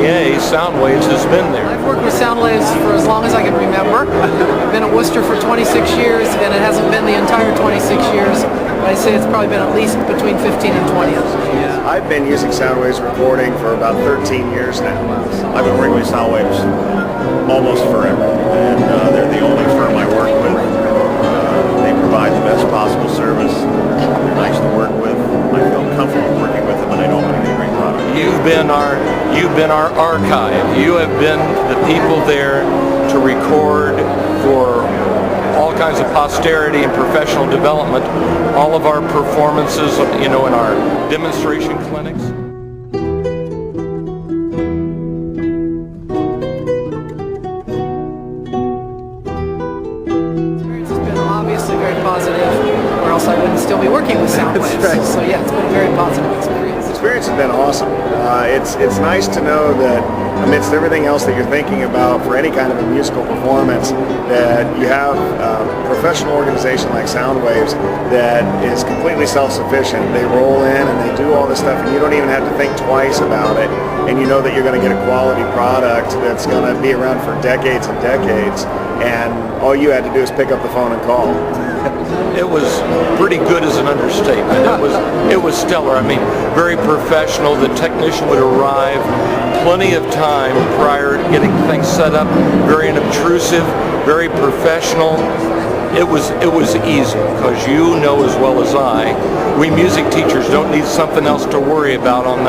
PA, Soundwaves has been there. I've worked with Soundwaves for as long as I can remember. I've been at Worcester for 26 years, and it hasn't been the entire 26 years. I'd say it's probably been at least between 15 and 20 of them. Yeah. I've been using Soundwaves recording for about 13 years now. I've been working with Soundwaves almost forever, and they're the only firm I work with. They provide the best possible service. They're nice to work with. I feel comfortable working with them, and I know I'm going to get a great product. You've been our archive. You have been the people there to record for all kinds of posterity and professional development. All of our performances, in our demonstration clinics. Experience has been obviously very positive, or else I wouldn't still be working with Soundwaves. Right. So yeah, it's been a very positive experience. The experience has been awesome. It's nice to know that amidst everything else that you're thinking about for any kind of a musical performance, that you have a professional organization like Soundwaves that is completely self-sufficient. They roll in and they do all this stuff, and you don't even have to think twice about it, and you know that you're going to get a quality product that's going to be around for decades and decades, and all you had to do is pick up the phone and call. It was pretty good as an understatement. It was stellar. I mean, very professional. The technician would arrive plenty of time prior to getting things set up. Very unobtrusive, very professional. It was easy, because you know as well as I, we music teachers don't need something else to worry about on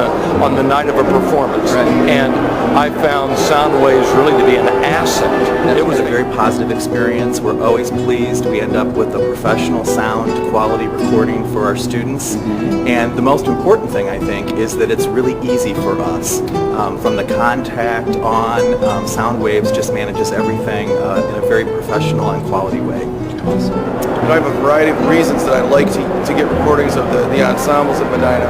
the night of a performance. Right. And I found Soundwaves really to be an asset. It was a very positive experience. We're always pleased. We end up with a professional sound quality recording for our students. And the most important thing, I think, is that it's really easy for us. From the contact on, Soundwaves just manages everything in a very professional and quality way. I have a variety of reasons that I like to get recordings of the ensembles at Medina.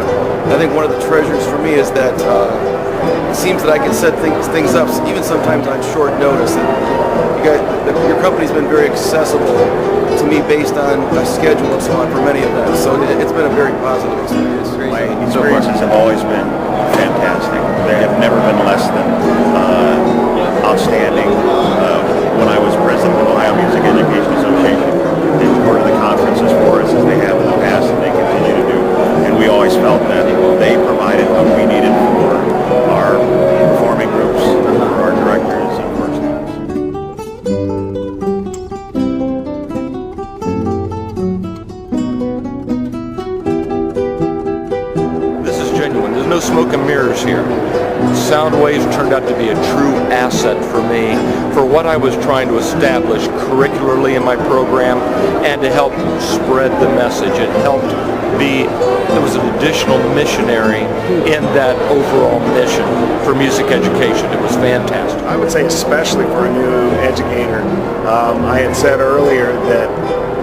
I think one of the treasures for me is that it seems that I can set things up even sometimes on short notice. And your company's been very accessible to me based on a schedule and so on for many of them. So it's been a very positive experience. My experiences have always been fantastic. They have never been less than outstanding. When I was president of the Ohio Music Education Association, they recorded the conferences for us as they have in the past, and they continue to do. And we always felt that they provided what we needed for our performing groups, for our directors, and for our students. This is genuine. There's no smoke and mirrors here. Soundwaves turned out to be a true asset for me for what I was trying to establish curricularly in my program, and to help spread the message. It helped there was an additional missionary in that overall mission for music education. It was fantastic. I would say especially for a new educator. I had said earlier that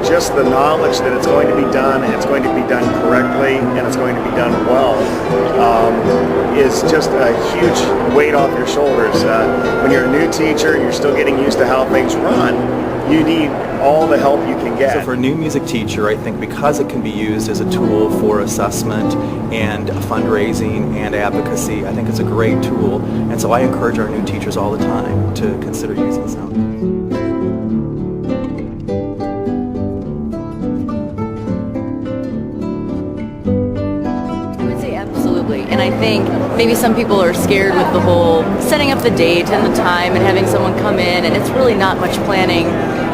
just the knowledge that it's going to be done, and it's going to be done correctly, and it's going to be done well, is just a huge weight off your shoulders. When you're a new teacher and you're still getting used to how things run, you need all the help you can get. So for a new music teacher, I think because it can be used as a tool for assessment and fundraising and advocacy, I think it's a great tool. And so I encourage our new teachers all the time to consider using Soundwaves. And I think maybe some people are scared with the whole setting up the date and the time and having someone come in, and it's really not much planning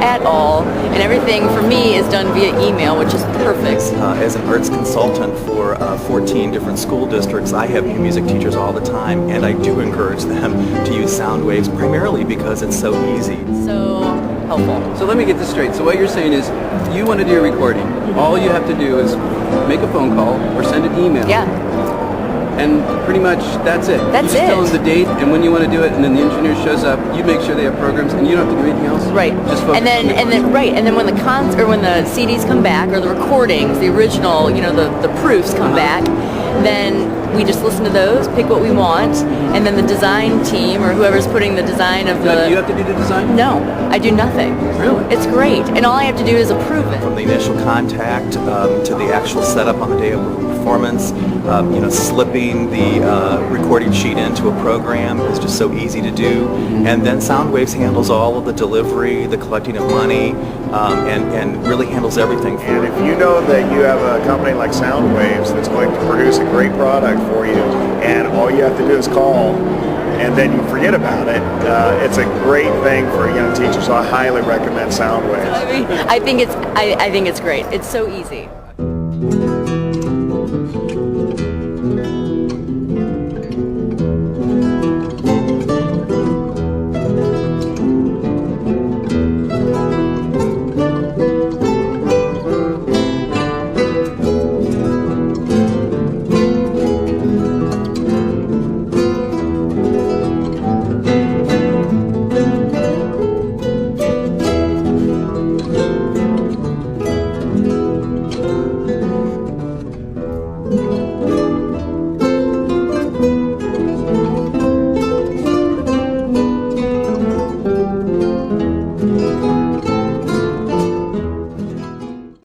at all, and everything for me is done via email, which is perfect. As an arts consultant for 14 different school districts, I have new music teachers all the time, and I do encourage them to use Soundwaves primarily because it's so easy. So helpful. So let me get this straight. So what you're saying is, you want to do a recording. All you have to do is make a phone call or send an email. Yeah. And pretty much that's it. That's you just it. tell them the date and when you want to do it, and then the engineer shows up. You make sure they have programs, and you don't have to do anything else. Right. Just focus and then on the and then when the CDs come back, or the recordings, the original, the proofs come back, then we just listen to those, pick what we want, and then the design team or whoever's putting the design of Now, the... do you have to do the design? No, I do nothing. Really? It's great, and all I have to do is approve it. From the initial contact to the actual setup on the day of performance, slipping the recording sheet into a program is just so easy to do. And then Soundwaves handles all of the delivery, the collecting of money, and really handles everything for And you. if you know that you have a company like Soundwaves that's going to produce a great product for you, and all you have to do is call, and then you forget about it, it's a great thing for a young teacher. So I highly recommend Soundwaves. I think it's great. It's so easy.